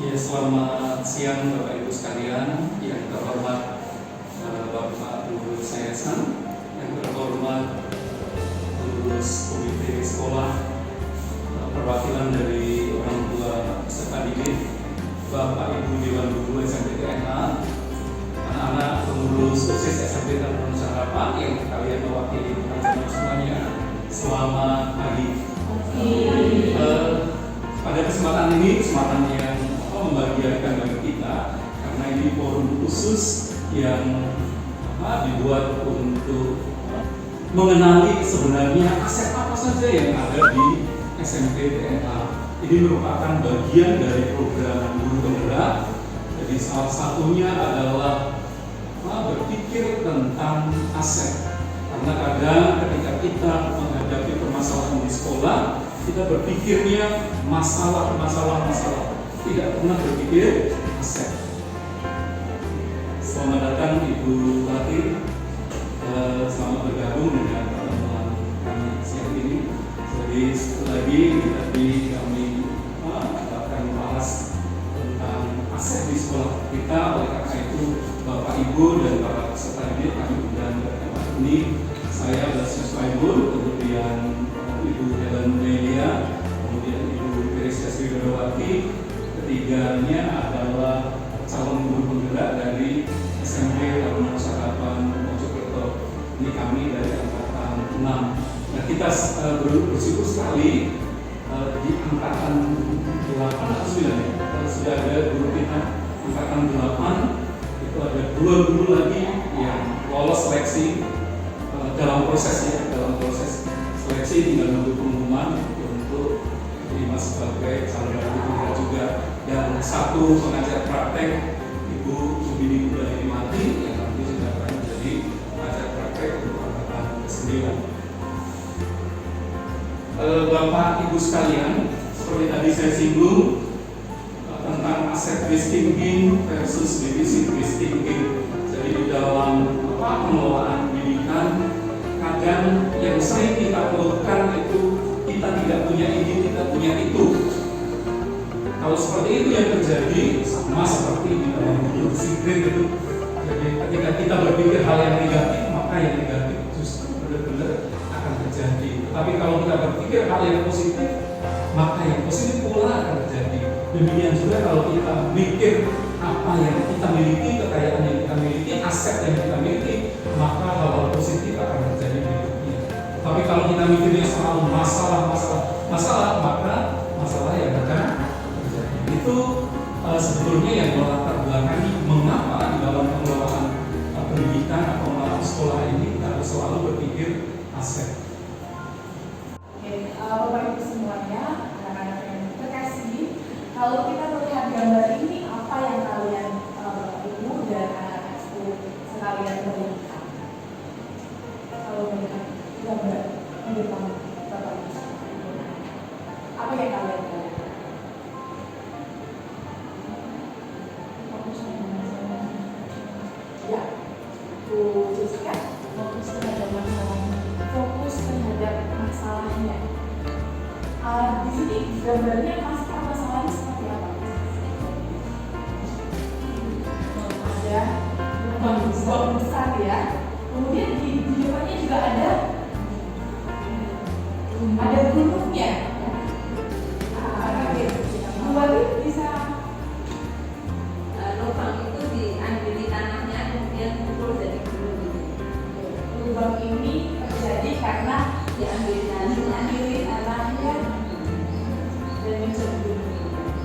Ya, selamat siang Bapak Ibu sekalian, yang terhormat Bapak Guru Sayasan, yang terhormat pengurus komite sekolah, perwakilan dari orang tua peserta didik, Bapak Ibu Dewan Guru SMP TNA, anak-anak pengurus OSIS SMP Taruna Nusantara yang kalian mewakili teman-teman semuanya. Selamat pagi. Pada kesempatan ini, kesempatan yang membahagiakan bagi kita, karena ini forum khusus yang dibuat untuk mengenali sebenarnya aset apa saja yang ada di SMP TNA. Ini merupakan bagian dari program Guru Penggerak. Jadi salah satunya adalah berpikir tentang aset. Karena kadang ketika kita menghadapi permasalahan di sekolah, kita berpikirnya masalah, tidak pernah berpikir aset. Selamat datang Ibu Latif, selamat bergabung dengan teman-teman kami siang ini. Jadi sekali lagi tadi kami akan membahas tentang aset di sekolah kita. Oleh karena itu Bapak Ibu dan para peserta didik kami undang ke tempat ini. Saya Blasius Faibul, kemudian Ibu Helen Melia, kemudian Ibu Teresia Sriwedawati. Ketiganya adalah calon guru penggerak dari SMP Taruna Nusantara Mojokerto. Ini kami dari angkatan 6. Nah, kita bersyukur sekali di angkatan 8 atau 9 sudah ada guru kita angkatan 8. Itu ada 2 guru lagi yang lolos seleksi dalam proses seleksi, tinggal menunggu pengumuman untuk diterima sebagai calon guru penggerak juga. Dan 1 pengajar praktek Ibu Subini Budaya Mati yang nanti sudah akan menjadi pengajar praktek untuk angkatan 9. Bapak Ibu sekalian, seperti tadi saya singgung tentang aset based thinking versus deficit based thinking. Jadi di dalam pengelolaan pendidikan, kadang yang sering kita keluhkan itu kita tidak punya ini, tidak punya itu. Kalau seperti itu yang terjadi, sama seperti di dalam hidup disiplin itu. Jadi ketika kita berpikir hal yang negatif, maka yang negatif justru benar-benar akan terjadi. Tapi kalau kita berpikir hal yang positif, maka yang positif pula akan terjadi. Demikian juga kalau kita mikir apa yang kita miliki, kekayaan yang kita miliki, aset yang kita miliki, maka hal-hal positif akan terjadi di hidupnya. Tapi kalau kita mikirnya selalu masalah, maka masalah yang akan terjadi. Itu sebetulnya yang melatar belakangi mengapa di dalam pengelolaan pendidikan atau pengelolaan sekolah ini kita harus selalu berpikir aset. Oke, Bapak Ibu semuanya, anak-anak yang terkasih, kalau kita melihat gambar ini, apa yang kalian Ibu dan anak-anak sekalian melihat? Kalau melihat gambar di depan Bapak Ibu, apa yang kalian lihat? Ya, Bu Jessica, fokus terhadap masalahnya. Di sini gambarnya masalahnya seperti apa? Ada lubang besar ya. Kemudian di depannya juga ada gunungnya. Kembali bisa lubang itu diambil di tanahnya kemudian pukul jadi gunung. lubang ini terjadi karena Diambil di tanahnya dan menjadi gunung.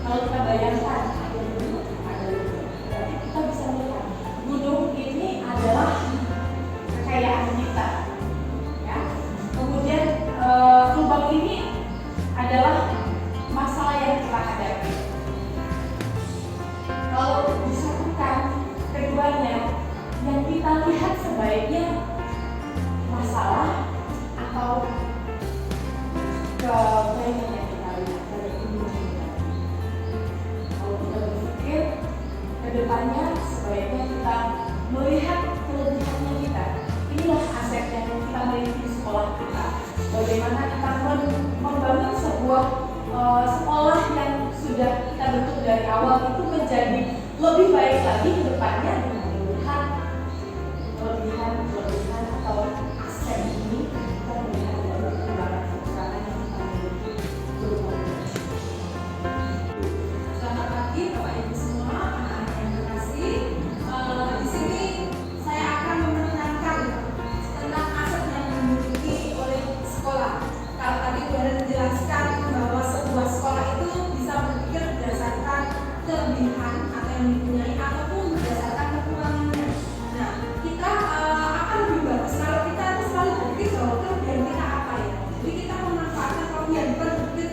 Kalau kita bayangkan ada gunung, berarti kita bisa melihat gunung ini adalah kekayaan kita, ya. Kemudian lubang ini adalah masalah yang kita hadapi. Kalau disatukan keduanya, yang kita lihat sebaiknya masalah atau kepengen yang kita lihat dari gunung kita. Kalau kita berpikir ke depannya, sebaiknya kita melihat kelebihannya kita. Inilah aset yang kita miliki di sekolah kita. Bagaimana kita membangun sebuah sekolah yang sudah kita bentuk dari awal itu menjadi lebih baik lagi ke depannya dengan kelebihan atau aset ini kita melihat dari perkembangan kekurangan yang kita miliki berupa. Selamat pagi Bapak Ibu semua, anak-anak yang terkasih. Di sini saya akan menerangkan tentang aset yang dimiliki oleh sekolah. Kalau tadi sudah dijelaskan bahwa sebuah sekolah itu bisa berpikir berdasarkan kelebihan atau yang dipunyai ataupun berdasarkan kekurangannya. Nah, kita akan lebih bagus kalau kita itu selalu berpikir bahwa kelebihan kita apa ya. Jadi kita memanfaatkan kelebihan, bukan berpikir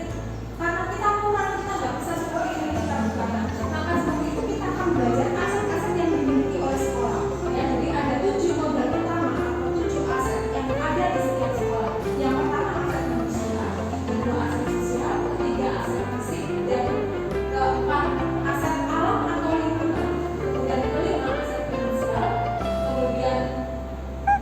karena kita kurang, kita nggak bisa seperti ini, kita bukan. Maka seperti itu kita akan belajar aset-aset yang dimiliki oleh sekolah. Ya, jadi ada 7 modal utama atau 7 aset yang ada di setiap sekolah. Yang pertama aset manusia, kedua aset sosial, ketiga aset fisik, dan keempat aset alam atau lingkungan. Kemudian kelima aset finansial, kemudian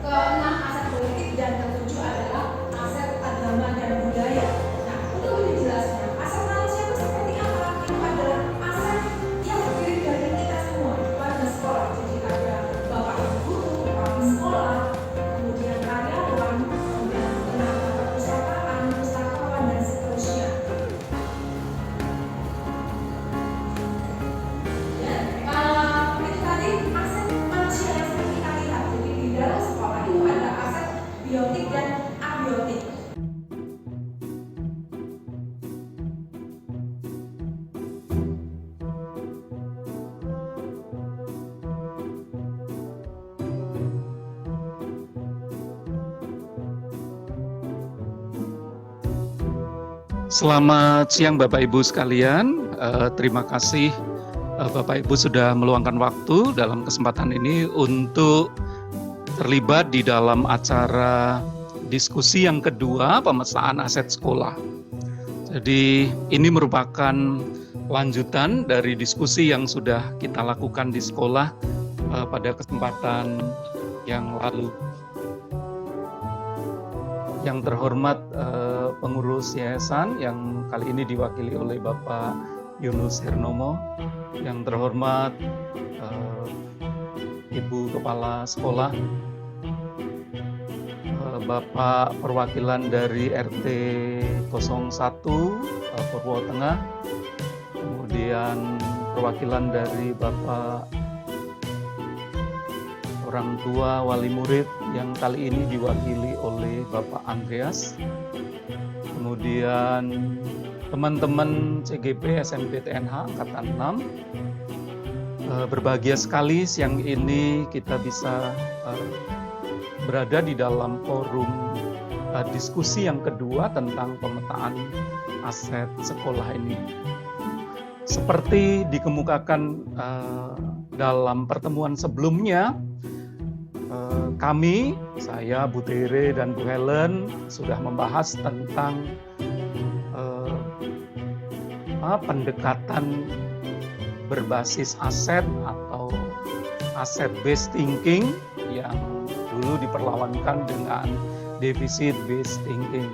keenam aset politik, dan ketujuh adalah aset agama dan budaya. Nah, untuk lebih jelasnya, aset manusia itu seperti apa? Itu adalah aset yang terdiri dari kita semua, warga sekolah. Jadi ada bapak ibu guru, kami sekolah, kemudian karyawan, kemudian tenaga perpustakaan, pustakawan, dan seterusnya. Ya, itu tadi aset manusia yang sering kita lihat. Jadi di dalam sekolah itu ada aset biotik dan abiotik. Selamat siang Bapak Ibu sekalian. Terima kasih Bapak Ibu sudah meluangkan waktu dalam kesempatan ini untuk terlibat di dalam acara diskusi yang kedua pemetaan aset sekolah. Jadi ini merupakan lanjutan dari diskusi yang sudah kita lakukan di sekolah pada kesempatan yang lalu. Yang terhormat pengurus yayasan yang kali ini diwakili oleh Bapak Yunus Hernomo, yang terhormat Ibu Kepala Sekolah, Bapak perwakilan dari RT 01 Purwo Tengah, kemudian perwakilan dari Bapak orang tua wali murid yang kali ini diwakili oleh Bapak Andreas, kemudian teman-teman CGP SMPTNH Angkatan 6. Berbahagia sekali siang ini kita bisa berada di dalam forum diskusi yang kedua tentang pemetaan aset sekolah ini. Seperti dikemukakan dalam pertemuan sebelumnya, kami, saya, Bu Tere, dan Bu Helen sudah membahas tentang pendekatan berbasis aset atau asset based thinking yang dulu diperlawankan dengan deficit based thinking.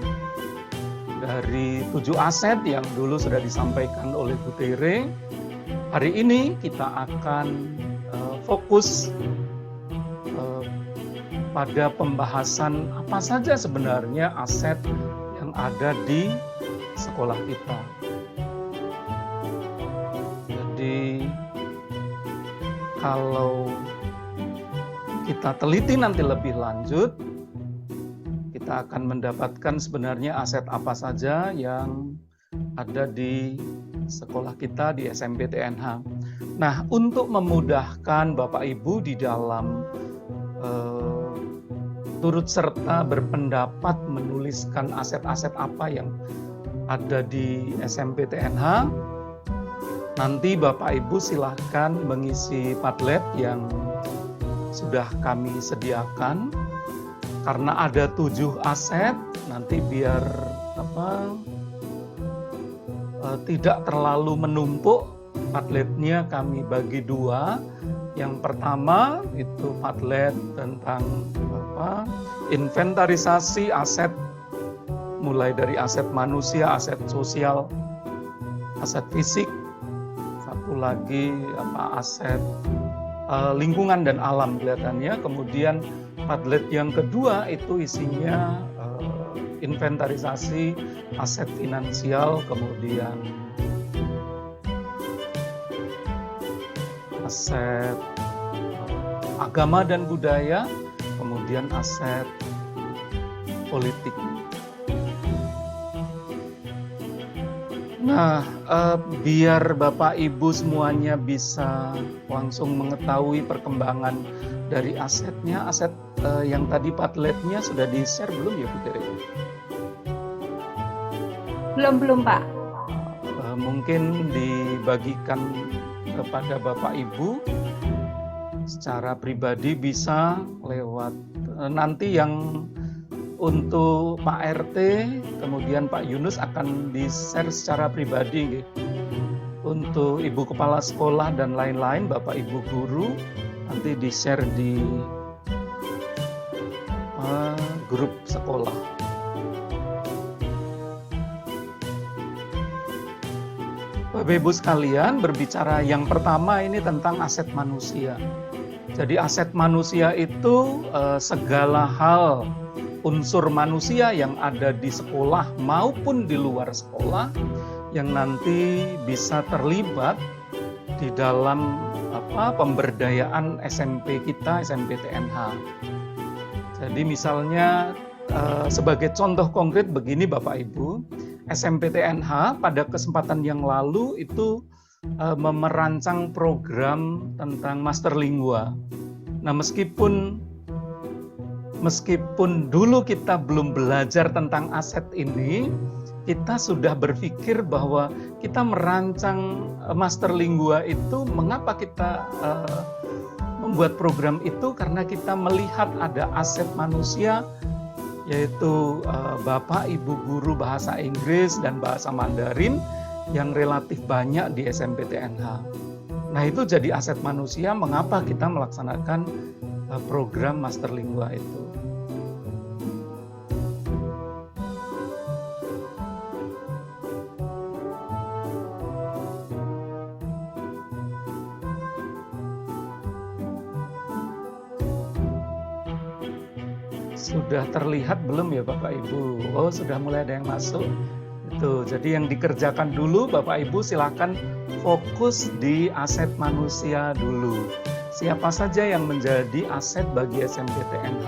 Dari 7 aset yang dulu sudah disampaikan oleh Bu Tere, hari ini kita akan fokus pada pembahasan apa saja sebenarnya aset yang ada di sekolah kita. Jadi kalau kita teliti nanti lebih lanjut, kita akan mendapatkan sebenarnya aset apa saja yang ada di sekolah kita di SMPTNH. Nah, untuk memudahkan Bapak Ibu di dalam turut serta berpendapat menuliskan aset-aset apa yang ada di SMPTNH, nanti Bapak Ibu silahkan mengisi Padlet yang sudah kami sediakan. Karena ada 7 aset, nanti biar tidak terlalu menumpuk, Padletnya kami bagi 2. Yang pertama itu Padlet tentang inventarisasi aset, mulai dari aset manusia, aset sosial, aset fisik, satu lagi aset lingkungan dan alam kelihatannya. Kemudian Padlet yang kedua itu isinya inventarisasi aset finansial, kemudian aset agama dan budaya, kemudian aset politik. Nah, biar Bapak Ibu semuanya bisa langsung mengetahui perkembangan dari asetnya, aset yang tadi Padletnya sudah di-share belum ya Bu Tere? Belum Pak. Mungkin dibagikan kepada Bapak Ibu secara pribadi bisa lewat nanti yang untuk Pak RT, kemudian Pak Yunus akan di-share secara pribadi. Untuk Ibu Kepala Sekolah dan lain-lain, Bapak Ibu Guru, nanti di-share di grup sekolah. Bapak Ibu sekalian, berbicara yang pertama ini tentang aset manusia. Jadi aset manusia itu segala hal unsur manusia yang ada di sekolah maupun di luar sekolah yang nanti bisa terlibat di dalam pemberdayaan SMP kita, SMPTNH. Jadi misalnya sebagai contoh konkret begini Bapak Ibu, SMPTNH pada kesempatan yang lalu itu merancang program tentang Master Lingua. Nah, meskipun dulu kita belum belajar tentang aset ini, kita sudah berpikir bahwa kita merancang Master Lingua itu, mengapa kita membuat program itu? Karena kita melihat ada aset manusia, yaitu Bapak Ibu guru bahasa Inggris dan bahasa Mandarin yang relatif banyak di SMPTNH. Nah, itu jadi aset manusia, mengapa kita melaksanakan program Master Lingua itu. Sudah terlihat belum ya Bapak Ibu? Oh, sudah mulai ada yang masuk. Itu. Jadi yang dikerjakan dulu Bapak Ibu silakan fokus di aset manusia dulu. Siapa saja yang menjadi aset bagi SMPTNH?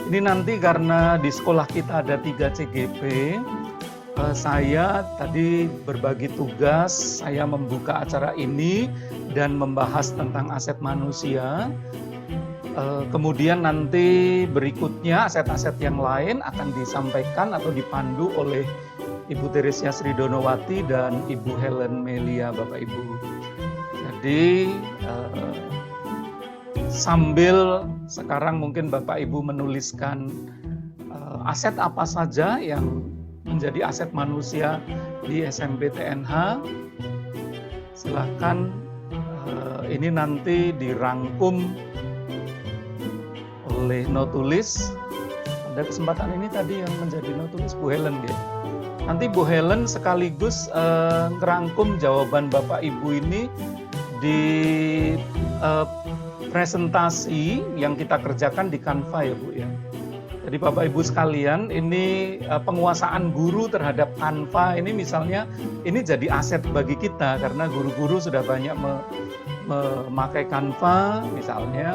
Ini nanti karena di sekolah kita ada 3 CGP, saya tadi berbagi tugas, saya membuka acara ini dan membahas tentang aset manusia. Kemudian nanti berikutnya aset-aset yang lain akan disampaikan atau dipandu oleh Ibu Teresia Sridonowati dan Ibu Helen Melia, Bapak Ibu. Jadi sambil sekarang mungkin Bapak Ibu menuliskan aset apa saja yang menjadi aset manusia di SMPTNH, silakan ini nanti dirangkum oleh notulis. Pada kesempatan ini tadi yang menjadi notulis Bu Helen ya. Nanti Bu Helen sekaligus ngerangkum jawaban Bapak Ibu ini di presentasi yang kita kerjakan di Canva ya Bu ya. Jadi Bapak Ibu sekalian, ini penguasaan guru terhadap Canva ini misalnya ini jadi aset bagi kita karena guru-guru sudah banyak memakai Canva misalnya.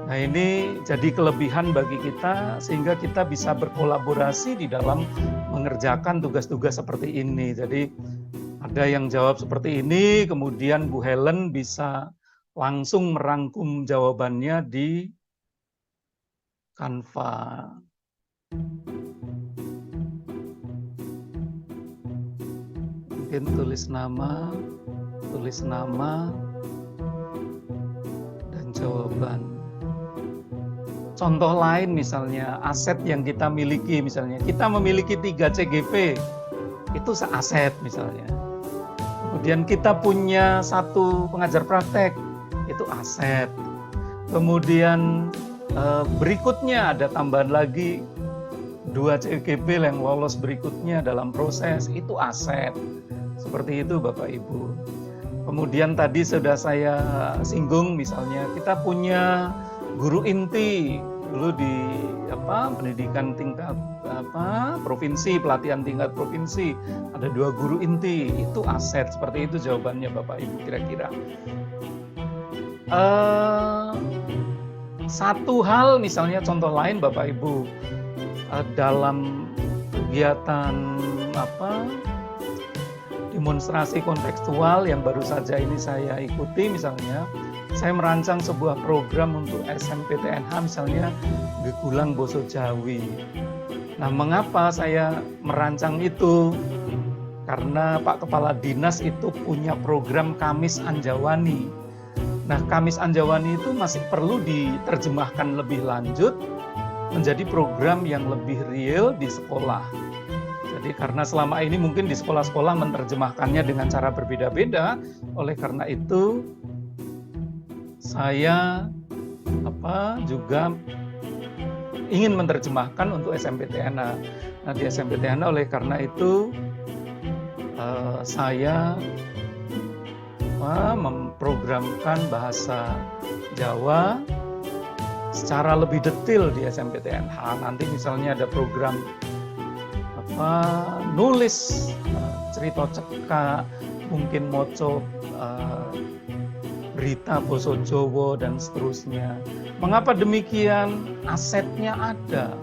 Nah, ini jadi kelebihan bagi kita sehingga kita bisa berkolaborasi di dalam mengerjakan tugas-tugas seperti ini. Jadi ada yang jawab seperti ini, kemudian Bu Helen bisa langsung merangkum jawabannya di Canva. Mungkin tulis nama dan jawaban. Contoh lain misalnya aset yang kita miliki, misalnya kita memiliki 3 CGP, itu aset misalnya. Kemudian kita punya 1 pengajar praktek, itu aset. Kemudian berikutnya ada tambahan lagi 2 CGP yang lolos berikutnya dalam proses, itu aset. Seperti itu Bapak Ibu. Kemudian tadi sudah saya singgung, misalnya kita punya guru inti dulu di pendidikan tingkat provinsi, pelatihan tingkat provinsi, ada 2 guru inti, itu aset. Seperti itu jawabannya Bapak Ibu kira-kira. Satu hal misalnya contoh lain Bapak Ibu, dalam kegiatan demonstrasi kontekstual yang baru saja ini saya ikuti, misalnya saya merancang sebuah program untuk SMPTNH misalnya Gegulang Basa Jawi. Nah, mengapa saya merancang itu? Karena Pak Kepala Dinas itu punya program Kamis Anjawani. Nah, Kamis Anjawani itu masih perlu diterjemahkan lebih lanjut menjadi program yang lebih real di sekolah. Jadi karena selama ini mungkin di sekolah-sekolah menerjemahkannya dengan cara berbeda-beda, oleh karena itu saya juga ingin menerjemahkan untuk SMPTNH. Nah, di SMPTNH oleh karena itu saya memprogramkan bahasa Jawa secara lebih detail di SMPTNH. Nanti misalnya ada program nulis cerita cekak, mungkin moco berita basa Jawa dan seterusnya. Mengapa demikian? Asetnya ada.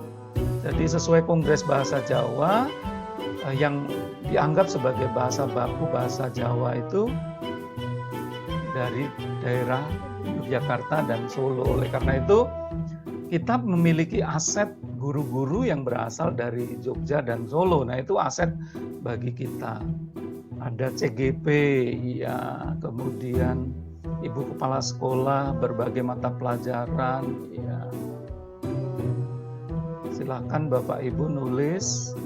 Jadi sesuai Kongres Bahasa Jawa yang dianggap sebagai bahasa baku bahasa Jawa itu dari daerah Yogyakarta dan Solo. Oleh karena itu kita memiliki aset guru-guru yang berasal dari Jogja dan Solo. Nah, itu aset bagi kita. Ada CGP, ya, kemudian Ibu Kepala Sekolah, berbagai mata pelajaran, ya. Silakan Bapak Ibu nulis.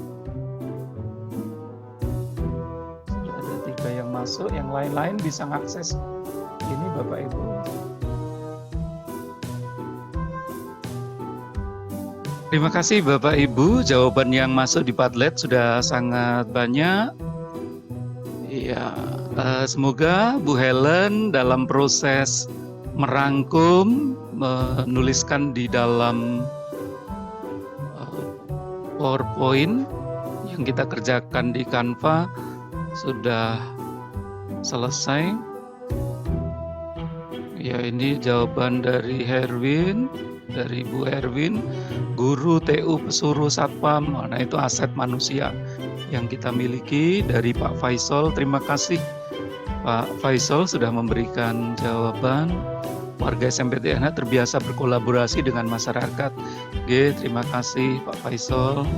Sudah ada 3 yang masuk, yang lain-lain bisa mengakses ini Bapak Ibu. Terima kasih Bapak Ibu, jawaban yang masuk di Padlet sudah sangat banyak. Ya, semoga Bu Helen dalam proses merangkum, menuliskan di dalam PowerPoint yang kita kerjakan di Canva sudah selesai. Ya, ini jawaban dari Herwin. Dari Bu Erwin, guru TU Pesuruh Satpam. Nah, itu aset manusia yang kita miliki. Dari Pak Faisal, terima kasih Pak Faisal sudah memberikan jawaban. Warga SMPTNH terbiasa berkolaborasi dengan masyarakat. Terima kasih Pak Faisal.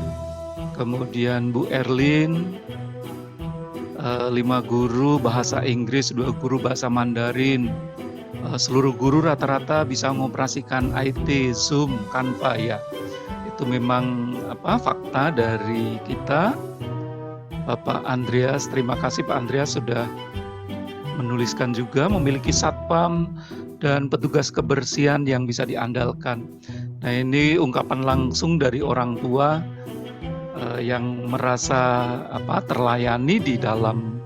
Kemudian Bu Erlin, 5 guru bahasa Inggris, 2 guru bahasa Mandarin. Seluruh guru rata-rata bisa mengoperasikan IT, Zoom, Canva, ya. Itu memang fakta dari kita. Bapak Andreas, terima kasih Pak Andreas sudah menuliskan juga, memiliki satpam dan petugas kebersihan yang bisa diandalkan. Nah, ini ungkapan langsung dari orang tua yang merasa terlayani di dalam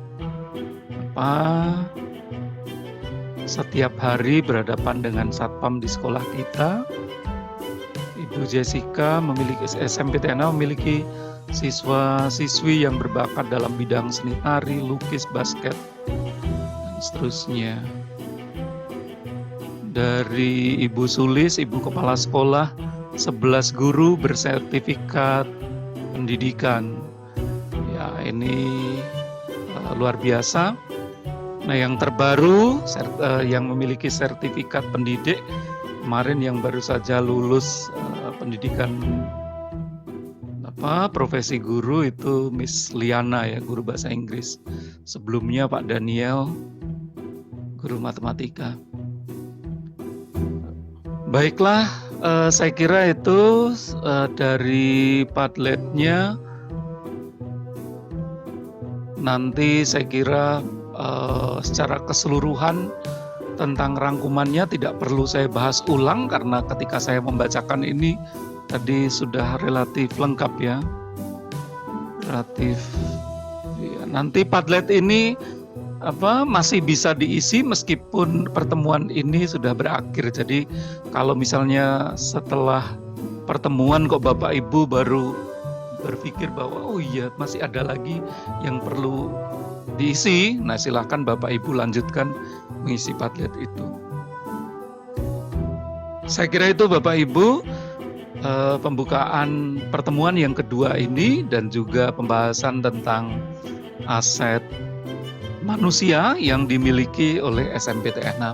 setiap hari berhadapan dengan satpam di sekolah kita. Ibu Jessica memiliki SMPTNH memiliki siswa-siswi yang berbakat dalam bidang seni tari, lukis, basket, dan seterusnya. Dari Ibu Sulis, Ibu Kepala Sekolah, 11 guru bersertifikat pendidikan. Ya, ini luar biasa. Nah, yang terbaru yang memiliki sertifikat pendidik kemarin yang baru saja lulus pendidikan profesi guru itu Miss Liana, ya, guru bahasa Inggris. Sebelumnya Pak Daniel, guru matematika. Baiklah, saya kira itu dari Padletnya. Nanti saya kira secara keseluruhan tentang rangkumannya tidak perlu saya bahas ulang, karena ketika saya membacakan ini tadi sudah relatif lengkap ya. Relatif. Ya, nanti Padlet ini masih bisa diisi meskipun pertemuan ini sudah berakhir. Jadi kalau misalnya setelah pertemuan kok Bapak Ibu baru berpikir bahwa oh iya masih ada lagi yang perlu diisi, nah silahkan Bapak Ibu lanjutkan mengisi Padlet itu. Saya kira itu Bapak Ibu pembukaan pertemuan yang kedua ini dan juga pembahasan tentang aset manusia yang dimiliki oleh SMPTN. Nah,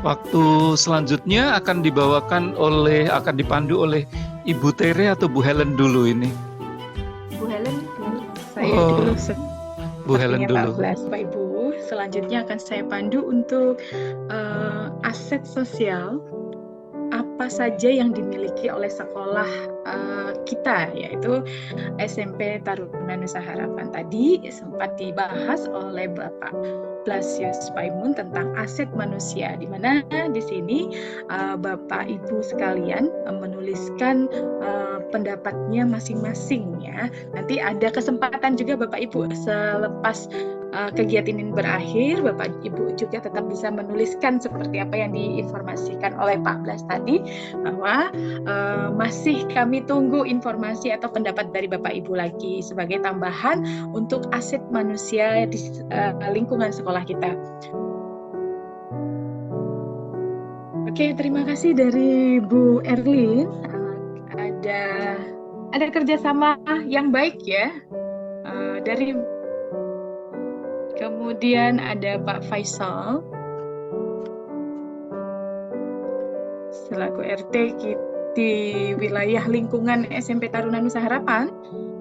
waktu selanjutnya akan dipandu oleh Ibu Tere atau Bu Helen dulu ini? Bu Helen dulu. Saya dulu. Bu Helen dulu. Bapak Ibu, selanjutnya akan saya pandu untuk aset sosial apa saja yang dimiliki oleh sekolah kita, yaitu SMP Taruna Nusa Harapan. Tadi sempat dibahas oleh Bapak Blasius Paimun tentang aset manusia, di mana di sini Bapak Ibu sekalian menuliskan pendapatnya masing-masing ya. Nanti ada kesempatan juga Bapak Ibu selepas kegiatan ini berakhir, Bapak Ibu juga tetap bisa menuliskan seperti apa yang diinformasikan oleh Pak Blas tadi, bahwa masih kami tunggu informasi atau pendapat dari Bapak Ibu lagi sebagai tambahan untuk aset manusia di lingkungan sekolah kita. Oke, terima kasih dari Bu Erlin. Ada kerjasama yang baik ya dari. Kemudian ada Pak Faisal selaku RT di wilayah lingkungan SMP Taruna Nusa Harapan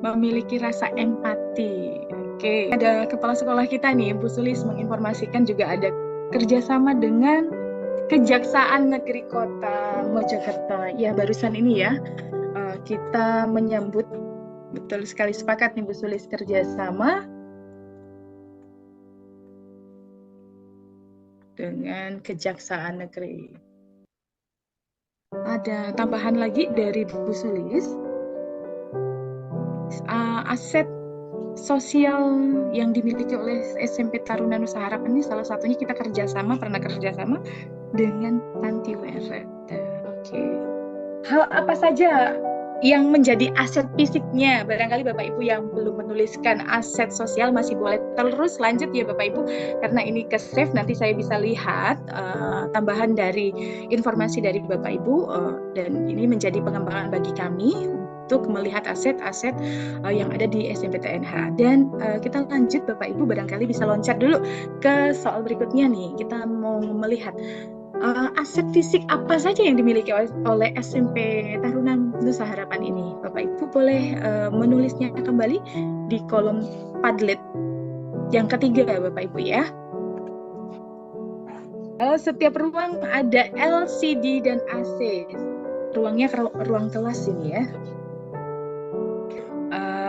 memiliki rasa empati. Oke, ada kepala sekolah kita nih, Bu Sulis menginformasikan juga ada kerjasama dengan Kejaksaan Negeri Kota Mojokerto. Ya, barusan ini ya kita menyambut, betul sekali, sepakat nih Bu Sulis, kerjasama dengan Kejaksaan Negeri. Ada tambahan lagi dari Bu Sulis, aset sosial yang dimiliki oleh SMP Taruna Nusa Harapan ini salah satunya kita pernah kerjasama dengan Panti Weret. Oke. Hal apa saja yang menjadi aset fisiknya? Barangkali Bapak Ibu yang belum menuliskan aset sosial masih boleh terus lanjut ya Bapak Ibu, karena ini ke save, nanti saya bisa lihat tambahan dari informasi dari Bapak Ibu, dan ini menjadi pengembangan bagi kami untuk melihat aset-aset yang ada di SMPTNH. Dan kita lanjut Bapak Ibu, barangkali bisa loncat dulu ke soal berikutnya nih. Kita mau melihat aset fisik apa saja yang dimiliki oleh SMP Taruna Nusa Harapan ini. Bapak Ibu boleh menulisnya kembali di kolom Padlet yang ketiga Bapak Ibu ya. Setiap ruang ada LCD dan AC. Ruangnya ruang kelas ini ya.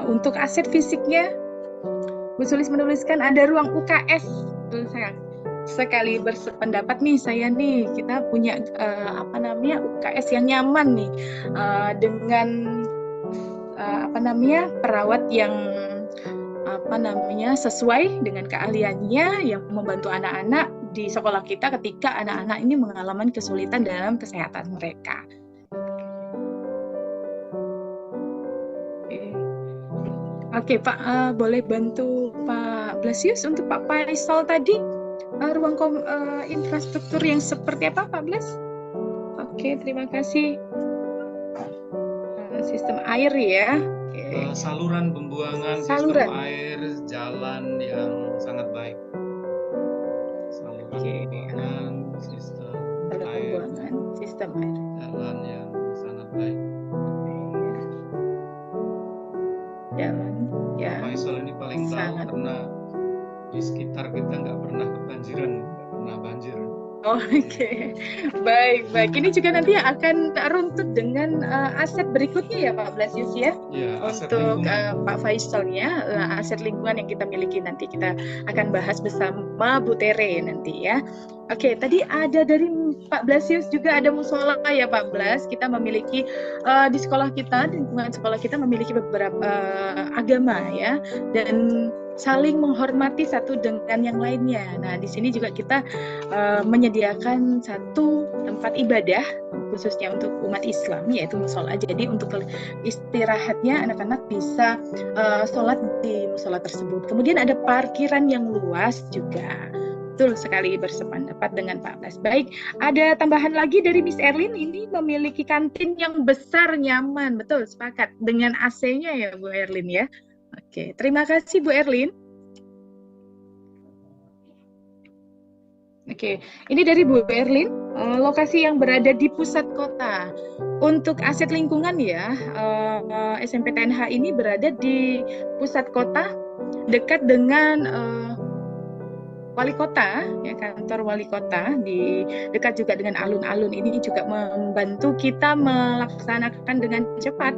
Untuk aset fisiknya, Bu Sulis menuliskan ada ruang UKS. Sekali bersependapat nih saya nih, kita punya UKS yang nyaman nih, dengan perawat yang sesuai dengan keahliannya, yang membantu anak-anak di sekolah kita ketika anak-anak ini mengalami kesulitan dalam kesehatan mereka. Oke Pak, boleh bantu Pak Blasius untuk Pak Faisal tadi, ruang infrastruktur yang seperti apa Pak Blas? Oke, terima kasih. Sistem air ya. Saluran pembuangan, sistem air, jalan yang sangat baik. Saluran pembuangan, sistem air, jalan yang sangat baik. Jalan ya. Faisal ini paling tahu karena di sekitar kita nggak pernah kebanjiran, nggak pernah banjir. Oke, baik. Ini juga nanti akan runtut dengan aset berikutnya ya Pak Blasius ya. Ya, aset Untuk lingkungan. Pak Faisal ya, aset lingkungan yang kita miliki nanti kita akan bahas bersama Bu Tere nanti ya. Oke, tadi ada dari Pak Blasius juga ada musola ya Pak Blas. Kita memiliki di sekolah kita, di lingkungan sekolah kita memiliki beberapa agama ya, dan saling menghormati satu dengan yang lainnya. Nah, di sini juga kita menyediakan satu tempat ibadah khususnya untuk umat Islam, yaitu musola. Jadi untuk istirahatnya anak-anak bisa sholat di musola tersebut. Kemudian ada parkiran yang luas juga. Betul sekali, bersependapat dengan Pak Blas. Baik, ada tambahan lagi dari Miss Erlin, ini memiliki kantin yang besar, nyaman. Betul, sepakat. Dengan AC-nya ya Bu Erlin ya. Oke, terima kasih Bu Erlin. Oke, ini dari Bu Erlin, lokasi yang berada di pusat kota. Untuk aset lingkungan ya, SMP TNH ini berada di pusat kota, dekat dengan wali kota, ya, kantor wali kota, di dekat juga dengan alun-alun. Ini juga membantu kita melaksanakan dengan cepat,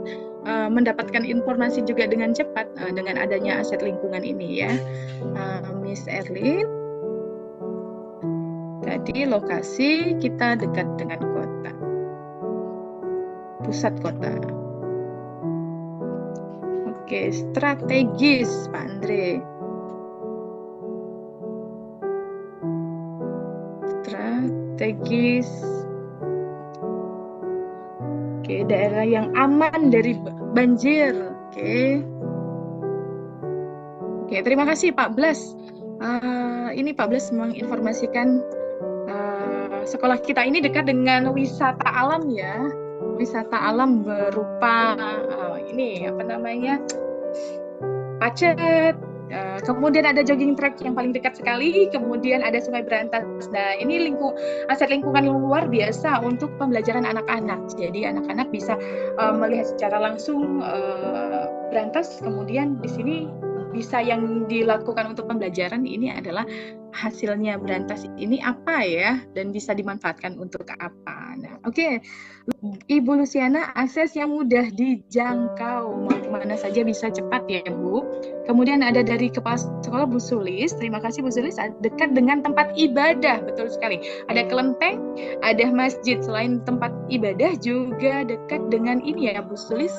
mendapatkan informasi juga dengan cepat dengan adanya aset lingkungan ini ya, Miss Erlin. Tadi lokasi kita dekat dengan kota, pusat kota. Oke, strategis Pak Andre. Strategis. Oke, daerah yang aman dari banjir. Oke, terima kasih Pak Blas. Ini Pak Blas menginformasikan sekolah kita ini dekat dengan wisata alam ya. Wisata alam berupa ini apa namanya? Pacet. Kemudian ada jogging track yang paling dekat sekali, kemudian ada Sungai Berantas. Nah, ini aset lingkungan yang luar biasa untuk pembelajaran anak-anak. Jadi anak-anak bisa melihat secara langsung Berantas, kemudian di sini bisa yang dilakukan untuk pembelajaran ini adalah hasilnya Berantas ini apa ya, dan bisa dimanfaatkan untuk apa. Nah, oke. Ibu Luciana, akses yang mudah dijangkau, mau kemana saja bisa cepat ya Bu. Kemudian ada dari Kepala Sekolah Bu Sulis, terima kasih Bu Sulis, dekat dengan tempat ibadah, betul sekali. Ada kelenteng, ada masjid, selain tempat ibadah juga dekat dengan ini ya Bu Sulis,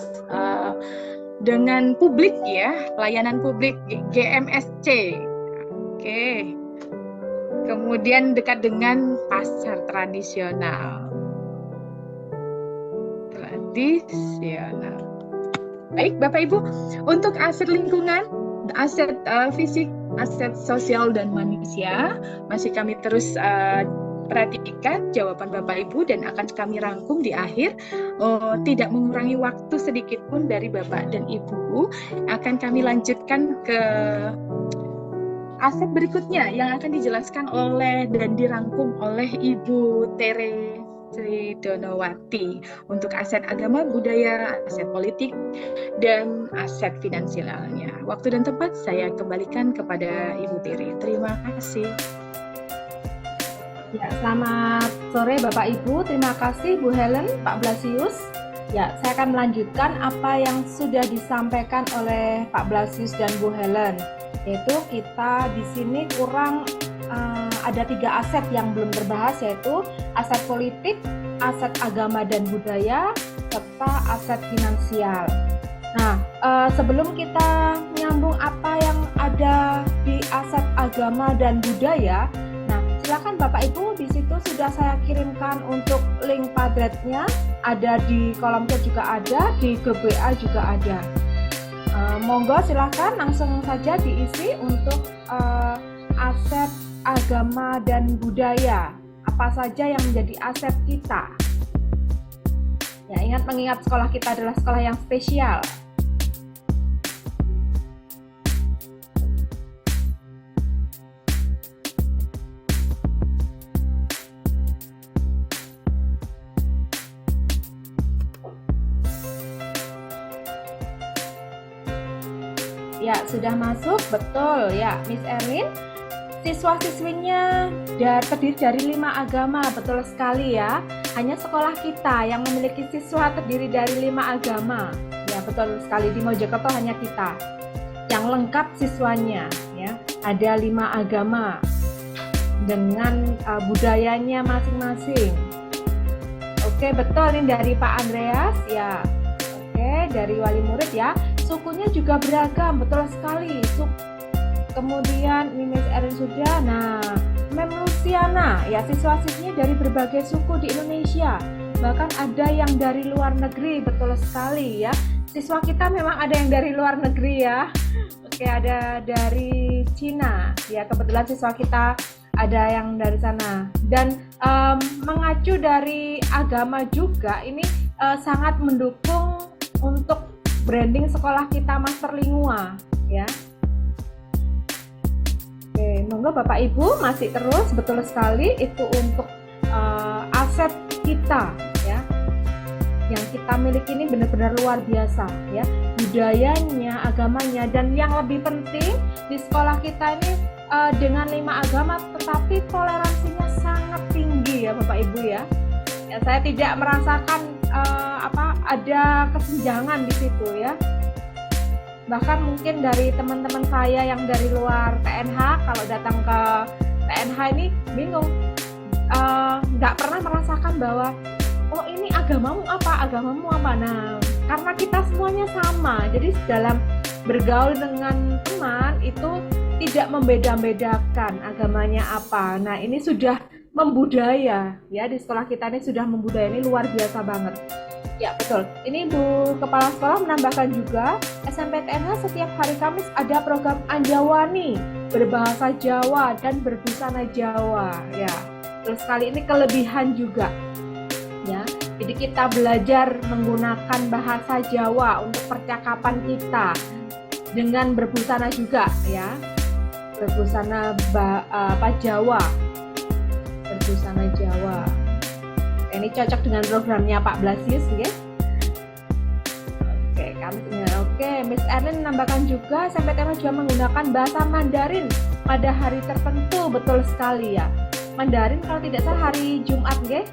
dengan publik ya, pelayanan publik GMSC. Oke. Kemudian dekat dengan pasar tradisional. Baik Bapak Ibu, untuk aset lingkungan, aset fisik, aset sosial dan manusia masih kami terus perhatikan jawaban Bapak Ibu dan akan kami rangkum di akhir, tidak mengurangi waktu sedikit pun dari Bapak dan Ibu. Akan kami lanjutkan ke aset berikutnya yang akan dijelaskan oleh dan dirangkum oleh Ibu Tere Sri Donowati untuk aset agama, budaya, aset politik, dan aset finansialnya. Waktu dan tempat saya kembalikan kepada Ibu Tere. Terima kasih. Ya, selamat sore Bapak Ibu. Terima kasih Bu Helen, Pak Blasius. Ya, saya akan melanjutkan apa yang sudah disampaikan oleh Pak Blasius dan Bu Helen. Yaitu kita di sini kurang ada 3 aset yang belum terbahas, yaitu aset politik, aset agama dan budaya, serta aset finansial. Nah, sebelum kita menyambung apa yang ada di aset agama dan budaya, nah silakan Bapak Ibu, di situ sudah saya kirimkan untuk link Padletnya, ada di kolom chat juga ada, di grup WA juga ada. Monggo silakan langsung saja diisi untuk aset agama dan budaya, apa saja yang menjadi aset kita. Ya, mengingat sekolah kita adalah sekolah yang spesial. Ya, sudah masuk, betul ya Miss Erlin. Siswa-siswinya terdiri dari 5 agama, betul sekali ya. Hanya sekolah kita yang memiliki siswa terdiri dari 5 agama. Ya, betul sekali, di Mojokerto hanya kita yang lengkap siswanya ya. Ada 5 agama dengan budayanya masing-masing. Oke, betul, ini dari Pak Andreas ya. Oke, dari wali murid ya. Sukunya juga beragam, betul sekali. Kemudian ini Miss Erin sudah. Nah, Mem Luciana ya, siswa-siswinya dari berbagai suku di Indonesia. Bahkan ada yang dari luar negeri, betul sekali ya. Siswa kita memang ada yang dari luar negeri ya. Oke, ada dari Cina ya, kebetulan siswa kita ada yang dari sana. Dan mengacu dari agama juga, ini sangat mendukung untuk branding sekolah kita Master Lingua ya. Oke, monggo Bapak Ibu masih terus, betul sekali, itu untuk aset kita ya, yang kita miliki ini benar-benar luar biasa ya, budayanya, agamanya, dan yang lebih penting di sekolah kita ini dengan 5 agama tetapi toleransinya sangat tinggi ya Bapak Ibu ya. Ya, saya tidak merasakan ada kesenjangan di situ ya. Bahkan mungkin dari teman-teman saya yang dari luar TNH, kalau datang ke TNH ini bingung, nggak pernah merasakan bahwa oh ini agamamu apa. Nah, karena kita semuanya sama, jadi dalam bergaul dengan teman itu tidak membeda-bedakan agamanya apa. Nah, ini sudah membudaya ya, di sekolah kita ini sudah membudaya, ini luar biasa banget. Ya betul, ini Bu Kepala Sekolah menambahkan juga SMP TNH setiap hari Kamis ada program Anjawani, berbahasa Jawa dan berbusana Jawa ya. Terus sekali ini kelebihan juga ya. Jadi kita belajar menggunakan bahasa Jawa untuk percakapan kita dengan berbusana juga ya. Berbusana Jawa. Berbusana Jawa. Ini cocok dengan programnya Pak Blasius ya. Oke, kami dengar. Oke, Miss Erlin menambahkan juga SMP TNH juga menggunakan bahasa Mandarin pada hari tertentu, betul sekali ya. Mandarin kalau tidak salah hari Jumat nggih.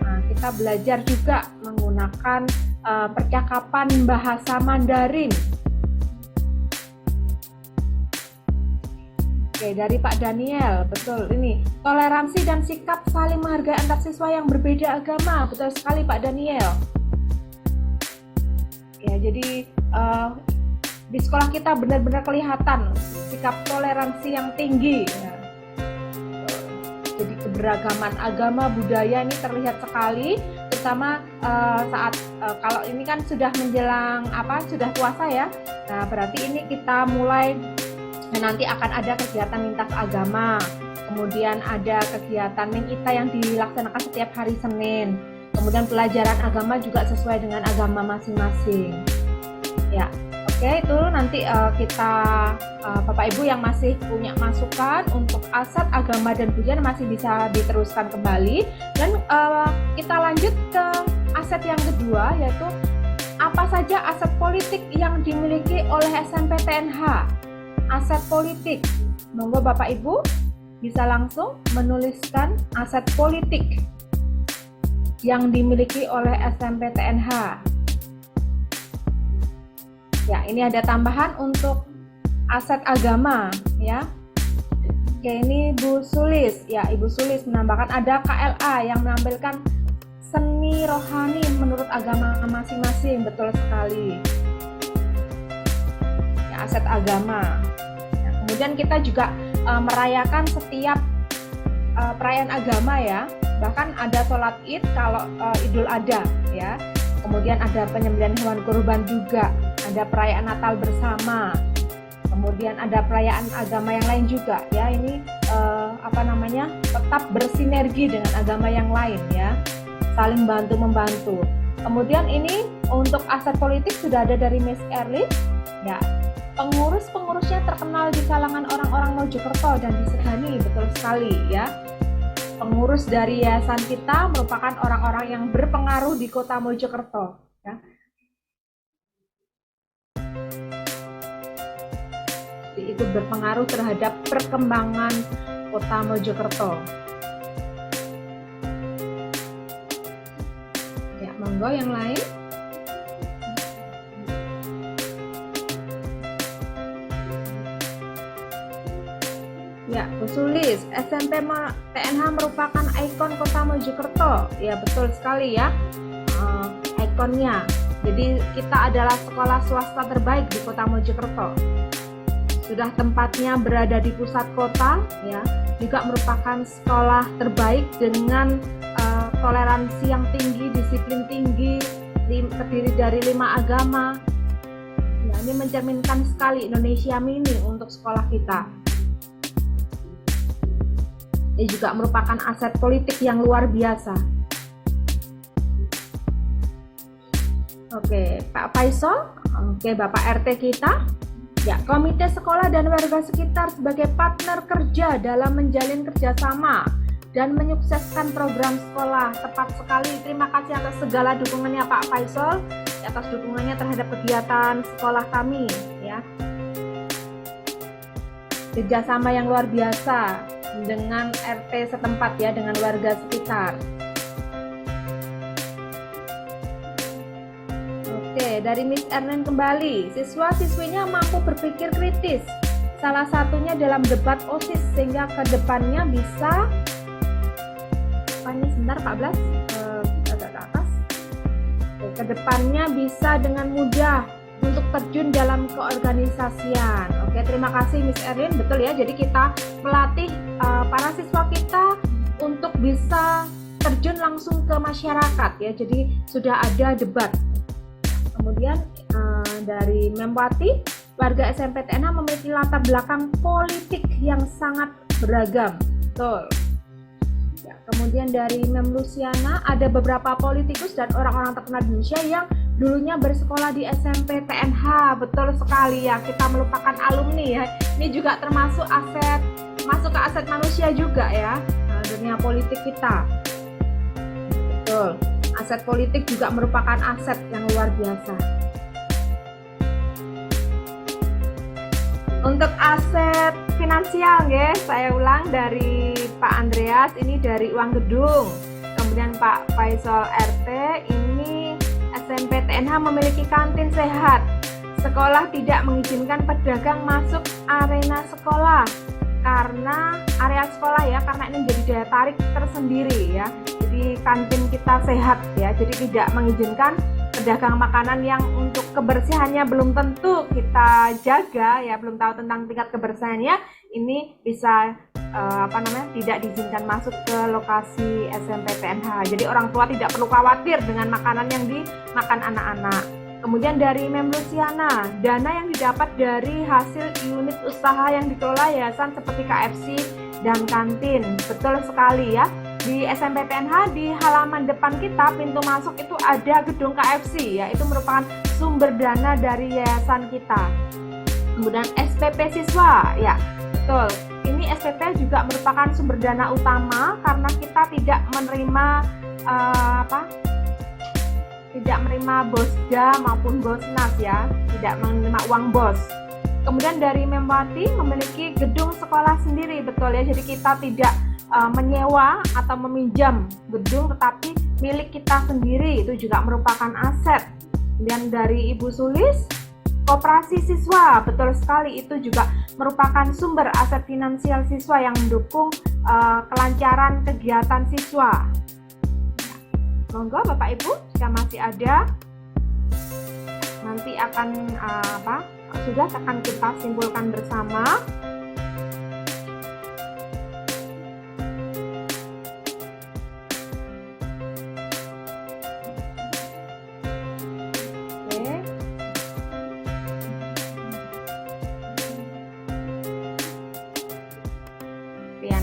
Nah, kita belajar juga menggunakan percakapan bahasa Mandarin. Oke, dari Pak Daniel, betul ini toleransi dan sikap saling menghargai antar siswa yang berbeda agama, betul sekali Pak Daniel. Ya, jadi di sekolah kita benar-benar kelihatan sikap toleransi yang tinggi. Ya. Jadi keberagaman agama, budaya ini terlihat sekali, terutama saat kalau ini kan sudah menjelang sudah puasa ya. Nah, berarti ini kita mulai. Nah, nanti akan ada kegiatan lintas agama, kemudian ada kegiatan Mingita yang dilaksanakan setiap hari Senin, kemudian pelajaran agama juga sesuai dengan agama masing-masing. Ya, oke, itu nanti kita Bapak Ibu yang masih punya masukan untuk aset agama dan budaya masih bisa diteruskan kembali, dan kita lanjut ke aset yang kedua, yaitu apa saja aset politik yang dimiliki oleh SMP TNH. Aset politik, monggo Bapak Ibu bisa langsung menuliskan aset politik yang dimiliki oleh SMP TNH. Ya, ini ada tambahan untuk aset agama ya. Oke, ini Bu Sulis ya, Ibu Sulis menambahkan ada KLA yang menampilkan seni rohani menurut agama masing-masing, betul sekali. Ya, aset agama. Kemudian kita juga merayakan setiap perayaan agama ya. Bahkan ada sholat Id kalau Idul Adha ya. Kemudian ada penyembelihan hewan kurban juga. Ada perayaan Natal bersama. Kemudian ada perayaan agama yang lain juga ya. Ini tetap bersinergi dengan agama yang lain ya. Saling bantu membantu. Kemudian ini untuk aset politik sudah ada dari Miss Erlin ya. Pengurus-pengurusnya terkenal di kalangan orang-orang Mojokerto dan disegani, betul sekali ya. Pengurus dari yayasan kita merupakan orang-orang yang berpengaruh di kota Mojokerto ya. ikut berpengaruh terhadap perkembangan Kota Mojokerto. Ya, monggo yang lain. Ya, Bu Sulis, SMP TNH merupakan ikon Kota Mojokerto. Ya, betul sekali ya, ikonnya. Jadi kita adalah sekolah swasta terbaik di Kota Mojokerto. Sudah tempatnya berada di pusat kota, ya, juga merupakan sekolah terbaik dengan toleransi yang tinggi, disiplin tinggi, terdiri dari 5 agama. Nah, ini mencerminkan sekali Indonesia mini untuk sekolah kita. Ini juga merupakan aset politik yang luar biasa. Oke, Pak Faisal, oke, Bapak RT kita. Ya, komite sekolah dan warga sekitar sebagai partner kerja dalam menjalin kerjasama dan menyukseskan program sekolah. Tepat sekali, terima kasih atas segala dukungannya Pak Faisal, atas dukungannya terhadap kegiatan sekolah kami. Ya, kerjasama yang luar biasa dengan RT setempat ya, dengan warga sekitar. Oke, dari Miss Ernen kembali, siswa-siswinya mampu berpikir kritis, salah satunya dalam debat OSIS, sehingga kedepannya bisa sebentar 14 agak ke atas. Kedepannya bisa dengan mudah untuk terjun dalam keorganisasian. Oke, terima kasih Miss Erlin, betul ya. Jadi kita melatih para siswa kita untuk bisa terjun langsung ke masyarakat ya. Jadi sudah ada debat. Kemudian dari Memwati, warga SMP TNH memiliki latar belakang politik yang sangat beragam. Betul. Ya, kemudian dari Mem Luciana, ada beberapa politikus dan orang-orang terkenal di Indonesia yang dulunya bersekolah di SMP TNH. Betul sekali ya, kita melupakan alumni ya. Ini juga termasuk aset, masuk ke aset manusia juga ya, dunia politik kita. Betul, aset politik juga merupakan aset yang luar biasa. Untuk aset finansial guys, saya ulang dari Pak Andreas, ini dari uang gedung. Kemudian Pak Faisal RT, ini SMP TNH memiliki kantin sehat. Sekolah tidak mengizinkan pedagang masuk arena sekolah karena area sekolah ya, karena ini menjadi daya tarik tersendiri ya. Jadi kantin kita sehat ya, jadi tidak mengizinkan pedagang makanan yang untuk kebersihannya belum tentu kita jaga ya, belum tahu tentang tingkat kebersihannya, ini bisa tidak diizinkan masuk ke lokasi SMP TNH. Jadi orang tua tidak perlu khawatir dengan makanan yang dimakan anak-anak. Kemudian dari Mem Luciana, dana yang didapat dari hasil unit usaha yang dikelola yayasan seperti KFC dan kantin. Betul sekali ya. Di SMP TNH, di halaman depan kita, pintu masuk itu ada gedung KFC ya, itu merupakan sumber dana dari yayasan kita. Kemudian SPP siswa ya, betul. Ini SPP juga merupakan sumber dana utama karena kita tidak menerima tidak menerima bosda maupun bosnas ya, tidak menerima uang bos. Kemudian dari Memwati memiliki gedung sekolah sendiri, betul ya. Jadi kita tidak menyewa atau meminjam gedung, tetapi milik kita sendiri, itu juga merupakan aset. Kemudian dari Ibu Sulis, koperasi siswa, betul sekali, itu juga merupakan sumber aset finansial siswa yang mendukung kelancaran kegiatan siswa. Monggo Bapak Ibu, jika masih ada, nanti akan sudah akan kita simpulkan bersama.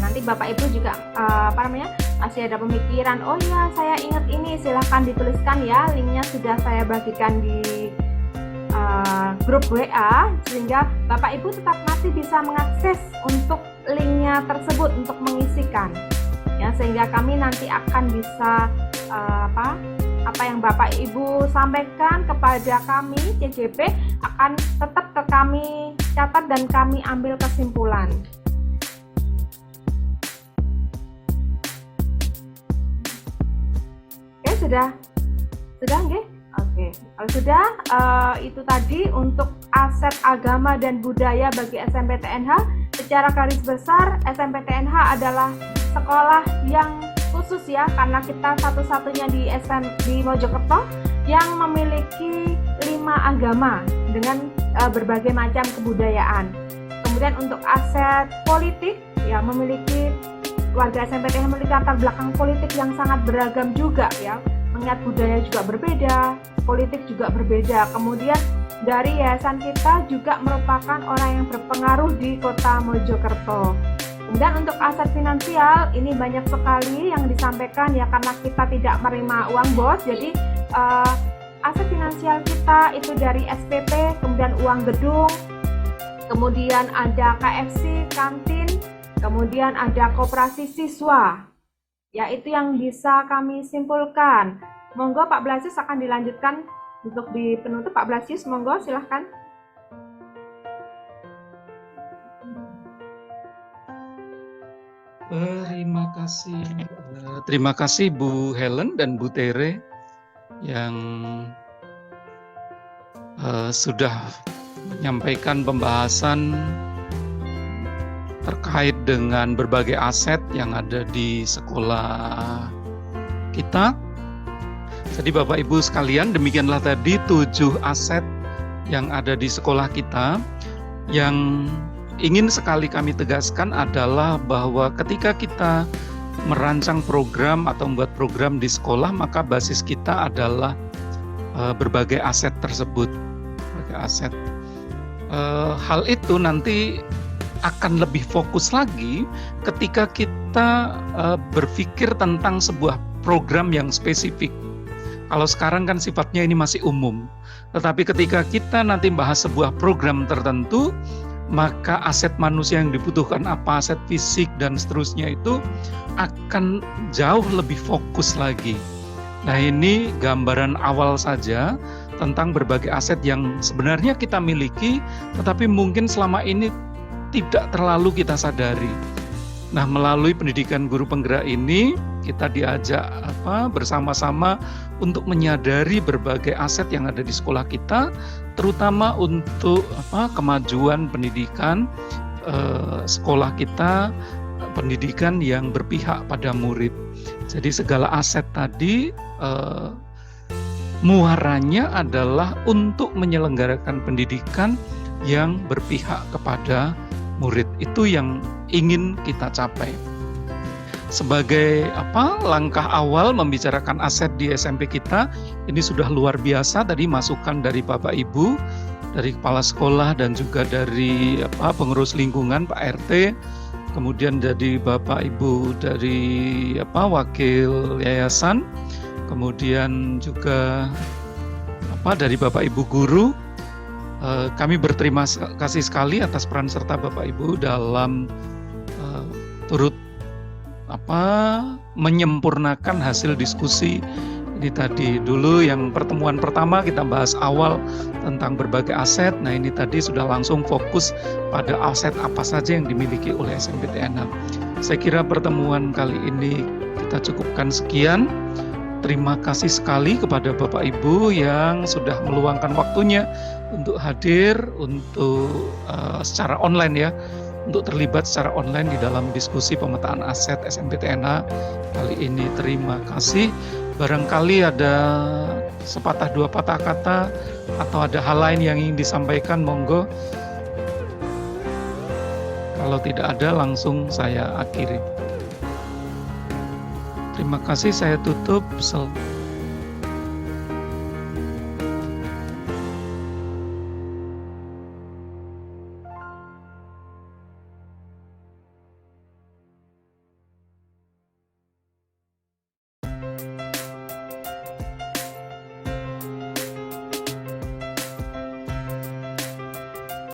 Nanti Bapak Ibu juga masih ada pemikiran, oh ya saya ingat ini, silahkan dituliskan ya, linknya sudah saya bagikan di grup WA, sehingga Bapak Ibu tetap masih bisa mengakses untuk linknya tersebut untuk mengisikan ya, sehingga kami nanti akan bisa apa yang Bapak Ibu sampaikan kepada kami CJP akan tetap ke kami catat dan kami ambil kesimpulan. Oke, sudah nggih? Oke, kalau sudah, itu tadi untuk aset agama dan budaya bagi SMPTNH. Secara garis besar, SMPTNH adalah sekolah yang khusus ya, karena kita satu-satunya di Mojokerto yang memiliki 5 agama dengan berbagai macam kebudayaan. Kemudian untuk aset politik, ya memiliki warga SMPTNH memiliki latar belakang politik yang sangat beragam juga ya. Mengingat budaya juga berbeda, politik juga berbeda. Kemudian dari yayasan kita juga merupakan orang yang berpengaruh di kota Mojokerto. Kemudian untuk aset finansial ini banyak sekali yang disampaikan ya, karena kita tidak menerima uang bos. Jadi aset finansial kita itu dari SPP, kemudian uang gedung, kemudian ada KFC, kantin, kemudian ada koperasi siswa. Ya, itu yang bisa kami simpulkan. Monggo Pak Blasius akan dilanjutkan untuk di penutup. Pak Blasius, monggo silahkan. Terima kasih Bu Helen dan Bu Tere yang sudah menyampaikan pembahasan terkait dengan berbagai aset yang ada di sekolah kita. Jadi Bapak Ibu sekalian, demikianlah tadi 7 aset yang ada di sekolah kita. Yang ingin sekali kami tegaskan adalah bahwa ketika kita merancang program atau membuat program di sekolah, maka basis kita adalah berbagai aset tersebut. Berbagai aset. Hal itu nanti akan lebih fokus lagi ketika kita berpikir tentang sebuah program yang spesifik. Kalau sekarang kan sifatnya ini masih umum, tetapi ketika kita nanti bahas sebuah program tertentu, maka aset manusia yang dibutuhkan apa, aset fisik dan seterusnya itu akan jauh lebih fokus lagi. Nah, ini gambaran awal saja tentang berbagai aset yang sebenarnya kita miliki, tetapi mungkin selama ini tidak terlalu kita sadari. Nah, melalui pendidikan guru penggerak ini kita diajak bersama-sama untuk menyadari berbagai aset yang ada di sekolah kita, terutama untuk kemajuan pendidikan sekolah kita, pendidikan yang berpihak pada murid. Jadi segala aset tadi muaranya adalah untuk menyelenggarakan pendidikan yang berpihak kepada murid. Itu yang ingin kita capai. Sebagai langkah awal membicarakan aset di SMP kita, ini sudah luar biasa tadi masukan dari Bapak Ibu, dari kepala sekolah dan juga dari pengurus lingkungan Pak RT, kemudian dari Bapak Ibu dari wakil yayasan, kemudian juga dari Bapak Ibu guru. Kami berterima kasih sekali atas peran serta Bapak Ibu dalam turut menyempurnakan hasil diskusi ini tadi. Dulu yang pertemuan pertama kita bahas awal tentang berbagai aset. Nah, ini tadi sudah langsung fokus pada aset apa saja yang dimiliki oleh SMPTNH. Saya kira pertemuan kali ini kita cukupkan sekian. Terima kasih sekali kepada Bapak Ibu yang sudah meluangkan waktunya untuk hadir untuk secara online ya, untuk terlibat secara online di dalam diskusi pemetaan aset SMPTNH kali ini. Terima kasih. Barangkali ada sepatah dua patah kata atau ada hal lain yang ingin disampaikan, monggo. Kalau tidak ada, langsung saya akhiri. Terima kasih, saya tutup.